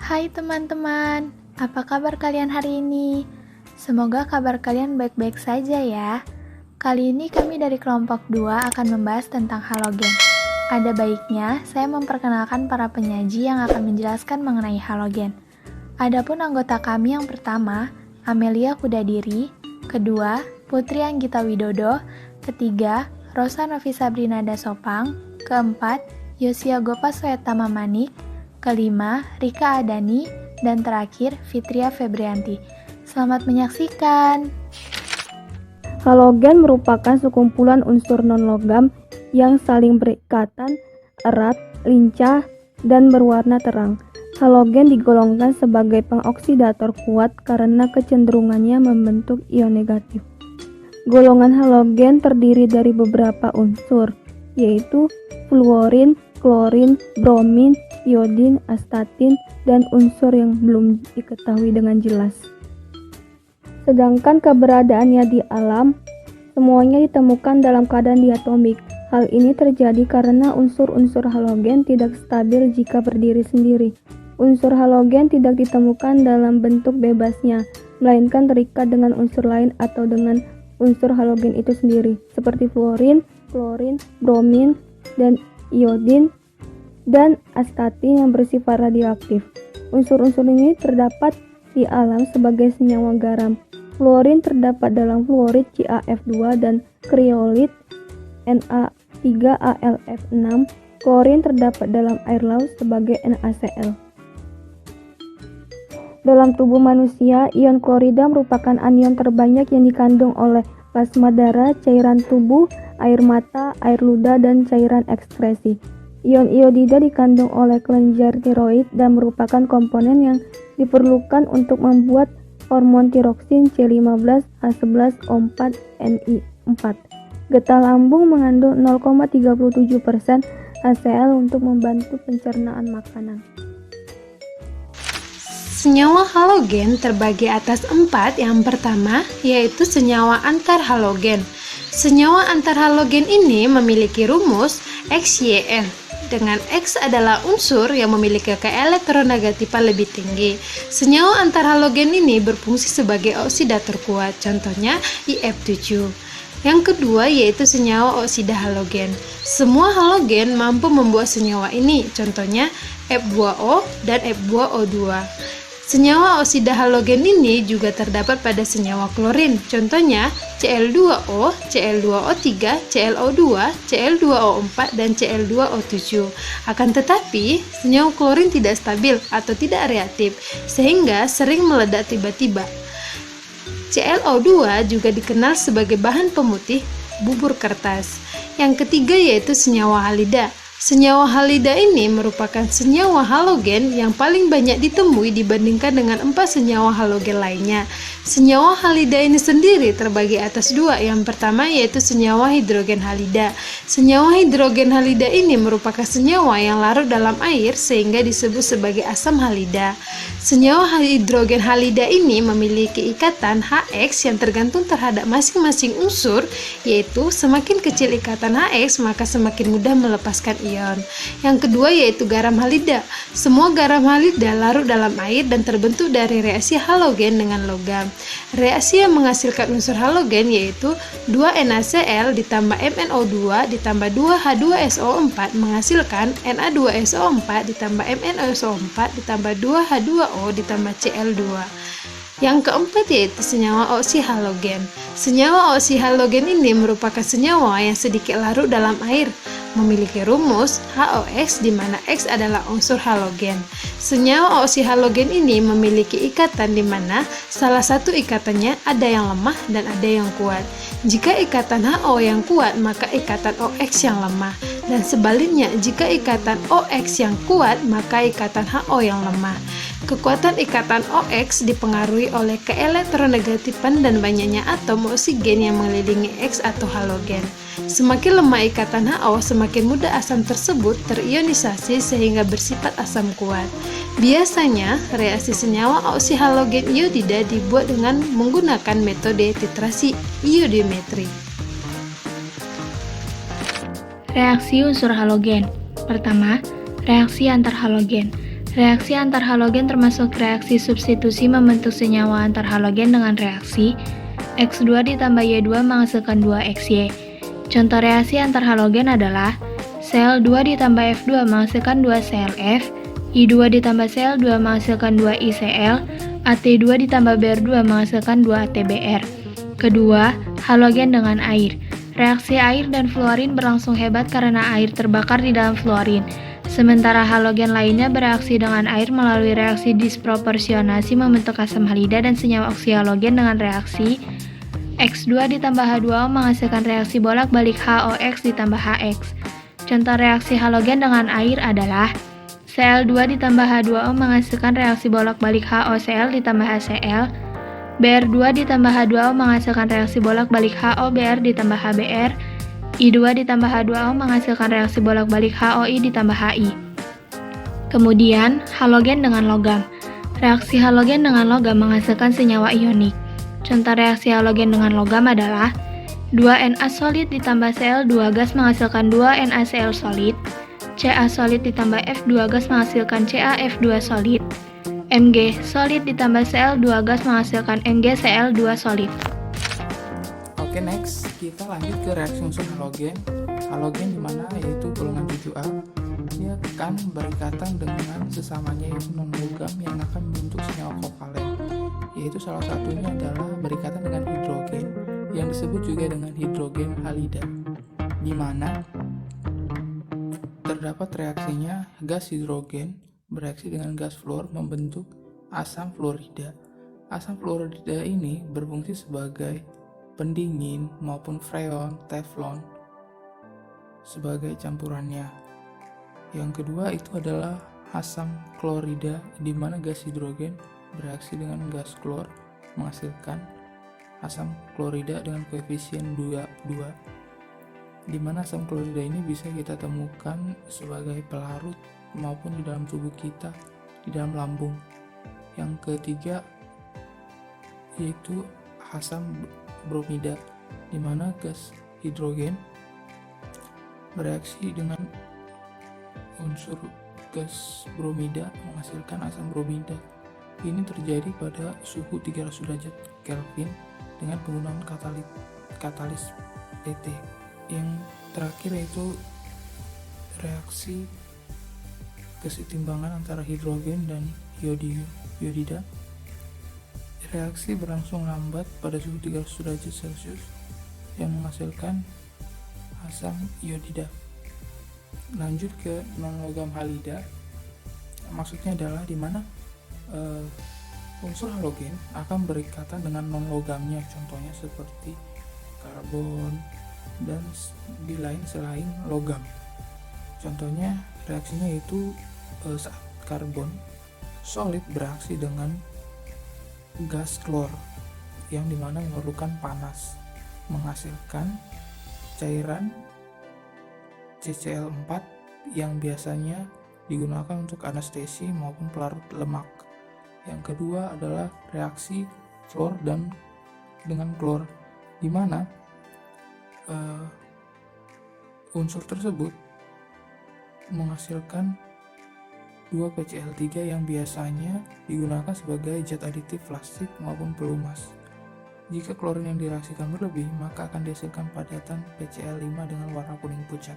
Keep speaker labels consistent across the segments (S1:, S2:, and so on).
S1: Hai teman-teman, apa kabar kalian hari ini? Semoga kabar kalian baik-baik saja ya. Kali ini kami dari kelompok 2 akan membahas tentang halogen. Ada baiknya saya memperkenalkan para penyaji yang akan menjelaskan mengenai halogen. Adapun anggota kami yang pertama, Amelia Kudadiri, kedua, Putri Anggita Widodo, ketiga, Rosa Novisa Brinada Sopang, keempat, Yosia Gopa Swetama Manik, kelima, Rika Adani, dan terakhir, Fitria Febrianti. Selamat menyaksikan!
S2: Halogen merupakan sekumpulan unsur non-logam yang saling berikatan erat, lincah, dan berwarna terang. Halogen digolongkan sebagai pengoksidator kuat karena kecenderungannya membentuk ion negatif. Golongan halogen terdiri dari beberapa unsur, yaitu fluorin, klorin, bromin, iodin, astatin, dan unsur yang belum diketahui dengan jelas. Sedangkan keberadaannya di alam, semuanya ditemukan dalam keadaan diatomik. Hal ini terjadi karena unsur-unsur halogen tidak stabil jika berdiri sendiri. Unsur halogen tidak ditemukan dalam bentuk bebasnya, melainkan terikat dengan unsur lain atau dengan unsur halogen itu sendiri, seperti fluorin, klorin, bromin, dan iodin, dan astatin yang bersifat radioaktif. Unsur-unsur ini terdapat di alam sebagai senyawa garam. Fluorin terdapat dalam fluorid CaF2 dan kriolit Na3AlF6. Klorin terdapat dalam air laut sebagai NaCl. Dalam tubuh manusia, ion klorida merupakan anion terbanyak yang dikandung oleh plasma darah, cairan tubuh, air mata, air ludah, dan cairan ekskresi. Ion iodida dikandung oleh kelenjar tiroid dan merupakan komponen yang diperlukan untuk membuat hormon tiroksin C15H11O4Ni4. Getah lambung mengandung 0,37% HCl untuk membantu pencernaan makanan.
S3: Senyawa halogen terbagi atas 4. Yang pertama yaitu senyawa antarhalogen. Senyawa antarhalogen ini memiliki rumus XYN, dengan X adalah unsur yang memiliki keelektronegatifan lebih tinggi. Senyawa antarhalogen ini berfungsi sebagai oksidator kuat, contohnya IF7. Yang kedua yaitu senyawa oksida halogen. Semua halogen mampu membuat senyawa ini, contohnya F2O dan F2O2. Senyawa oksida halogen ini juga terdapat pada senyawa klorin, contohnya Cl2O, Cl2O3, ClO2, Cl2O4, dan Cl2O7. Akan tetapi, senyawa klorin tidak stabil atau tidak reaktif, sehingga sering meledak tiba-tiba. ClO2 juga dikenal sebagai bahan pemutih bubur kertas. Yang ketiga yaitu senyawa halida. Senyawa halida ini merupakan senyawa halogen yang paling banyak ditemui dibandingkan dengan 4 senyawa halogen lainnya. Senyawa halida ini sendiri terbagi atas 2. Yang pertama yaitu senyawa hidrogen halida. Senyawa hidrogen halida ini merupakan senyawa yang larut dalam air sehingga disebut sebagai asam halida. Senyawa hidrogen halida ini memiliki ikatan HX yang tergantung terhadap masing-masing unsur, yaitu semakin kecil ikatan HX maka semakin mudah melepaskan ion. Yang kedua yaitu garam halida. Semua garam halida larut dalam air dan terbentuk dari reaksi halogen dengan logam. Reaksi yang menghasilkan unsur halogen yaitu 2NaCl ditambah MnO2 ditambah 2H2SO4 menghasilkan Na2SO4 ditambah MnSO4 ditambah 2H2O ditambah Cl2. Yang keempat yaitu senyawa oksihalogen. Senyawa oksihalogen ini merupakan senyawa yang sedikit larut dalam air, memiliki rumus HOX di mana X adalah unsur halogen. Senyawa oksihalogen ini memiliki ikatan di mana salah satu ikatannya ada yang lemah dan ada yang kuat. Jika ikatan HO yang kuat, maka ikatan OX yang lemah. Dan sebaliknya, jika ikatan OX yang kuat, maka ikatan HO yang lemah. Kekuatan ikatan OX dipengaruhi oleh keelektronegatifan dan banyaknya atom oksigen yang mengelilingi X atau halogen. Semakin lemah ikatan HO, semakin mudah asam tersebut terionisasi sehingga bersifat asam kuat. Biasanya, reaksi senyawa oksihalogen iodida dibuat dengan menggunakan metode titrasi iodimetri.
S1: Reaksi unsur halogen. Pertama, reaksi antarhalogen. Reaksi antar halogen termasuk reaksi substitusi membentuk senyawa antar halogen dengan reaksi X2 ditambah Y2 menghasilkan 2XY. Contoh reaksi antar halogen adalah Cl2 ditambah F2 menghasilkan 2ClF, I2 ditambah Cl2 menghasilkan 2ICl, At2 ditambah Br2 menghasilkan 2AtBr. Kedua, halogen dengan air. Reaksi air dan fluorin berlangsung hebat karena air terbakar di dalam fluorin. Sementara halogen lainnya bereaksi dengan air melalui reaksi disproporsionasi membentuk asam halida dan senyawa oksihalogen dengan reaksi X2 ditambah H2O menghasilkan reaksi bolak-balik HOX ditambah HX. Contoh reaksi halogen dengan air adalah Cl2 ditambah H2O menghasilkan reaksi bolak-balik HOCl ditambah HCl, Br2 ditambah H2O menghasilkan reaksi bolak-balik HOBr ditambah HBr, I2 ditambah H2O menghasilkan reaksi bolak-balik HOI ditambah HI. Kemudian, halogen dengan logam. Reaksi halogen dengan logam menghasilkan senyawa ionik. Contoh reaksi halogen dengan logam adalah 2Na solid ditambah Cl2 gas menghasilkan 2NaCl solid, Ca solid ditambah F2 gas menghasilkan CaF2 solid, Mg solid ditambah Cl2 gas menghasilkan MgCl2 solid.
S4: Oke, next kita lanjut ke reaksi unsur halogen. Halogen dimana yaitu golongan 7A, dia akan berikatan dengan sesamanya yaitu non-logam yang akan membentuk senyawa kovalen, yaitu salah satunya adalah berikatan dengan hidrogen yang disebut juga dengan hidrogen halida, dimana terdapat reaksinya gas hidrogen bereaksi dengan gas fluor membentuk asam fluorida. Asam fluorida ini berfungsi sebagai pendingin maupun freon, teflon sebagai campurannya. Yang kedua itu adalah asam klorida, di mana gas hidrogen bereaksi dengan gas klor menghasilkan asam klorida dengan koefisien 2, di mana asam klorida ini bisa kita temukan sebagai pelarut maupun di dalam tubuh kita, di dalam lambung. Yang ketiga yaitu asam bromida, di mana gas hidrogen bereaksi dengan unsur gas bromida menghasilkan asam bromida. Ini terjadi pada suhu 300 derajat Kelvin dengan penggunaan katalis PT. Yang terakhir yaitu reaksi kesetimbangan antara hidrogen dan iodida. Reaksi berlangsung lambat pada suhu 300 derajat Celcius yang menghasilkan asam iodida. Lanjut ke non-logam halida, maksudnya adalah di mana unsur halogen akan berikatan dengan non-logamnya, contohnya seperti karbon dan di lain selain logam. Contohnya reaksinya yaitu saat karbon solid bereaksi dengan gas klor yang dimana memerlukan panas menghasilkan cairan CCl4 yang biasanya digunakan untuk anestesi maupun pelarut lemak. Yang kedua adalah reaksi fluor dengan klor, di mana unsur tersebut menghasilkan 2PCl3 yang biasanya digunakan sebagai zat aditif plastik maupun pelumas. Jika klorin yang direaksikan berlebih, maka akan dihasilkan padatan PCl5 dengan warna kuning pucat.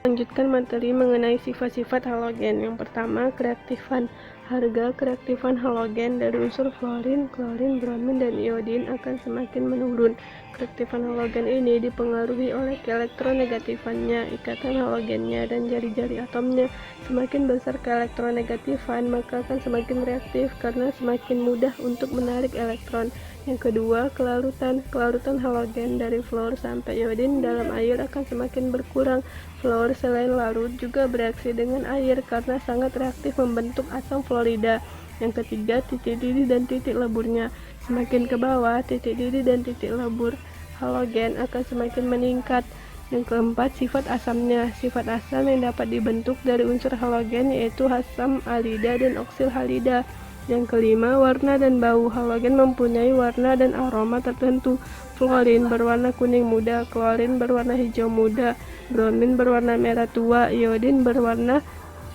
S2: Lanjutkan materi mengenai sifat-sifat halogen. Yang pertama, kereaktifan. Harga kereaktifan halogen dari unsur fluorin, klorin, bromin, dan iodin akan semakin menurun. Kereaktifan halogen ini dipengaruhi oleh keelektronegatifannya, ikatan halogennya, dan jari-jari atomnya. Semakin besar keelektronegatifan, maka akan semakin reaktif karena semakin mudah untuk menarik elektron. Yang kedua, kelarutan. Kelarutan halogen dari fluor sampai iodin dalam air akan semakin berkurang. Fluor selain larut juga bereaksi dengan air karena sangat reaktif membentuk asam fluorida. Yang ketiga, titik didih dan titik leburnya. Semakin ke bawah, titik didih dan titik lebur halogen akan semakin meningkat. Yang keempat, sifat asamnya. Sifat asam yang dapat dibentuk dari unsur halogen yaitu asam alida dan oksil halida. Yang kelima, warna dan bau. Halogen mempunyai warna dan aroma tertentu. Fluorin berwarna kuning muda, klorin berwarna hijau muda, bromin berwarna merah tua, iodin berwarna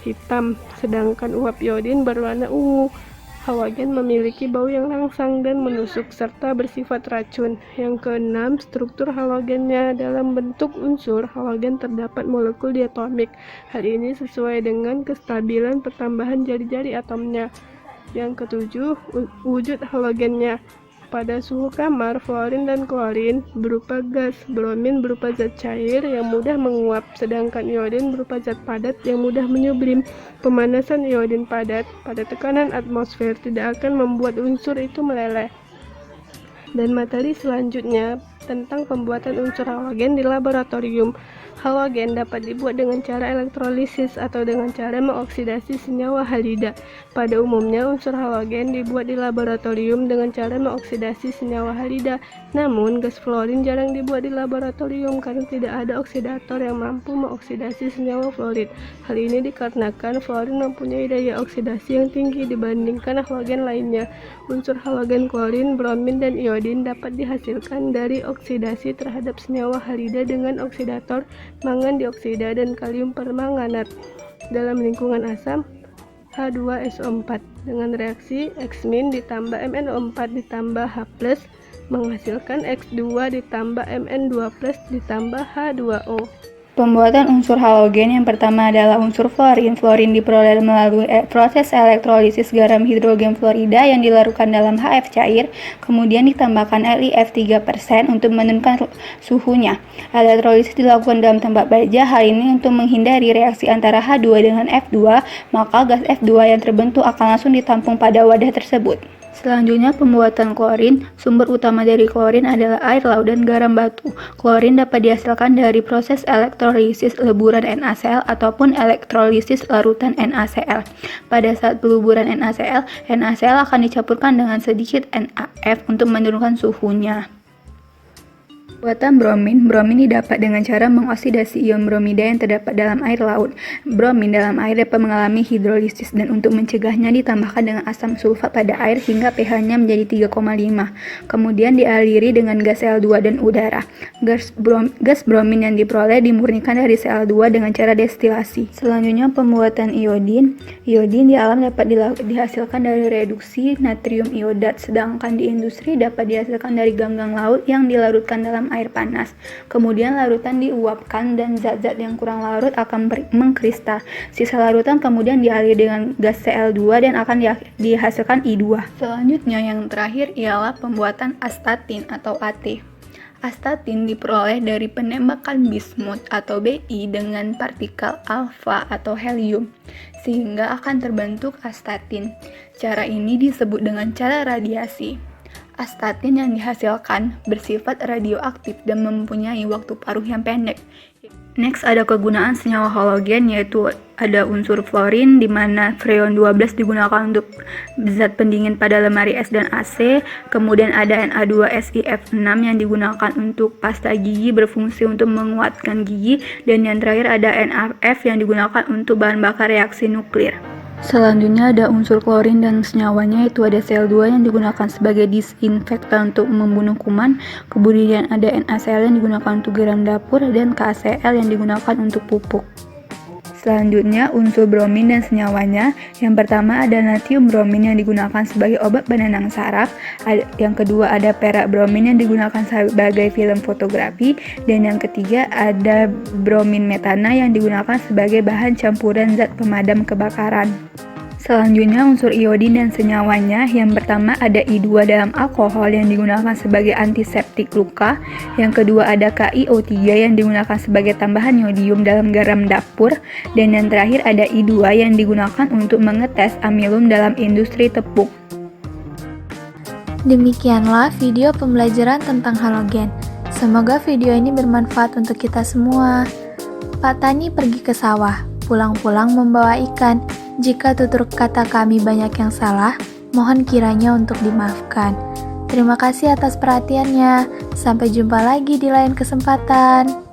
S5: hitam, sedangkan uap iodin berwarna ungu. Halogen memiliki bau yang langsang dan menusuk serta bersifat racun. Yang keenam, struktur halogennya. Dalam bentuk unsur, halogen terdapat molekul diatomik. Hal ini sesuai dengan kestabilan pertambahan jari-jari atomnya. Yang ketujuh, wujud halogennya. Pada suhu kamar, fluorin dan klorin berupa gas, bromin berupa zat cair yang mudah menguap, sedangkan iodin berupa zat padat yang mudah menyublim. Pemanasan iodin padat pada tekanan atmosfer tidak akan membuat unsur itu meleleh. Dan materi selanjutnya tentang pembuatan unsur halogen di laboratorium. Halogen dapat dibuat dengan cara elektrolisis atau dengan cara mengoksidasi senyawa halida. Pada umumnya, unsur halogen dibuat di laboratorium dengan cara mengoksidasi senyawa halida. Namun, gas fluorin jarang dibuat di laboratorium karena tidak ada oksidator yang mampu mengoksidasi senyawa fluorid. Hal ini dikarenakan fluorin mempunyai daya oksidasi yang tinggi dibandingkan halogen lainnya. Unsur halogen klorin, bromin, dan iodin dapat dihasilkan dari oksidasi terhadap senyawa halida dengan oksidator mangan dioksida dan kalium permanganat dalam lingkungan asam H2SO4 dengan reaksi X- ditambah MnO4 ditambah H+ menghasilkan X2 ditambah Mn2+ ditambah H2O.
S2: Pembuatan unsur halogen yang pertama adalah unsur fluorin. Fluorin diperoleh melalui proses elektrolisis garam hidrogen fluorida yang dilarutkan dalam HF cair, kemudian ditambahkan LiF 3% untuk menurunkan suhunya. Elektrolisis dilakukan dalam tempat baja. Hal ini untuk menghindari reaksi antara H2 dengan F2, maka gas F2 yang terbentuk akan langsung ditampung pada wadah tersebut. Selanjutnya, pembuatan klorin. Sumber utama dari klorin adalah air laut dan garam batu. Klorin dapat dihasilkan dari proses elektrolisis leburan NaCl ataupun elektrolisis larutan NaCl. Pada saat peluburan NaCl, NaCl akan dicampurkan dengan sedikit NaF untuk menurunkan suhunya. Pembuatan bromin. Bromin didapat dengan cara mengoksidasi ion bromida yang terdapat dalam air laut. Bromin dalam air dapat mengalami hidrolisis dan untuk mencegahnya ditambahkan dengan asam sulfat pada air hingga pH-nya menjadi 3,5. Kemudian dialiri dengan gas Cl2 dan udara. Gas bromin yang diperoleh dimurnikan dari Cl2 dengan cara destilasi. Selanjutnya, pembuatan iodin. Iodin di alam dapat dihasilkan dari reduksi natrium iodat, sedangkan di industri dapat dihasilkan dari ganggang laut yang dilarutkan dalam air panas. Kemudian larutan diuapkan dan zat-zat yang kurang larut akan mengkristal. Sisa larutan kemudian dialiri dengan gas Cl2 dan akan dihasilkan I2. Selanjutnya yang terakhir ialah pembuatan astatin atau AT. Astatin diperoleh dari penembakan bismut atau Bi dengan partikel alfa atau helium, sehingga akan terbentuk astatin. Cara ini disebut dengan cara radiasi. Astatin yang dihasilkan bersifat radioaktif dan mempunyai waktu paruh yang pendek. Next, ada kegunaan senyawa halogen, yaitu ada unsur fluorin di mana freon 12 digunakan untuk zat pendingin pada lemari es dan AC. Kemudian ada Na2SiF6 yang digunakan untuk pasta gigi, berfungsi untuk menguatkan gigi. Dan yang terakhir ada NaF yang digunakan untuk bahan bakar reaksi nuklir. Selanjutnya ada unsur klorin dan senyawanya, yaitu ada Cl2 yang digunakan sebagai disinfektan untuk membunuh kuman, kemudian ada NaCl yang digunakan untuk garam dapur, dan KaCl yang digunakan untuk pupuk. Selanjutnya unsur bromin dan senyawanya. Yang pertama ada natrium bromin yang digunakan sebagai obat penenang saraf. Yang kedua ada perak bromin yang digunakan sebagai film fotografi. Dan yang ketiga ada bromin metana yang digunakan sebagai bahan campuran zat pemadam kebakaran. Selanjutnya unsur iodin dan senyawanya. Yang pertama ada I2 dalam alkohol yang digunakan sebagai antiseptik luka. Yang kedua ada KiO3 yang digunakan sebagai tambahan yodium dalam garam dapur. Dan yang terakhir ada I2 yang digunakan untuk mengetes amilum dalam industri tepung.
S1: Demikianlah video pembelajaran tentang halogen. Semoga video ini bermanfaat untuk kita semua. Pak Tani pergi ke sawah, pulang-pulang membawa ikan. Jika tutur kata kami banyak yang salah, mohon kiranya untuk dimaafkan. Terima kasih atas perhatiannya. Sampai jumpa lagi di lain kesempatan.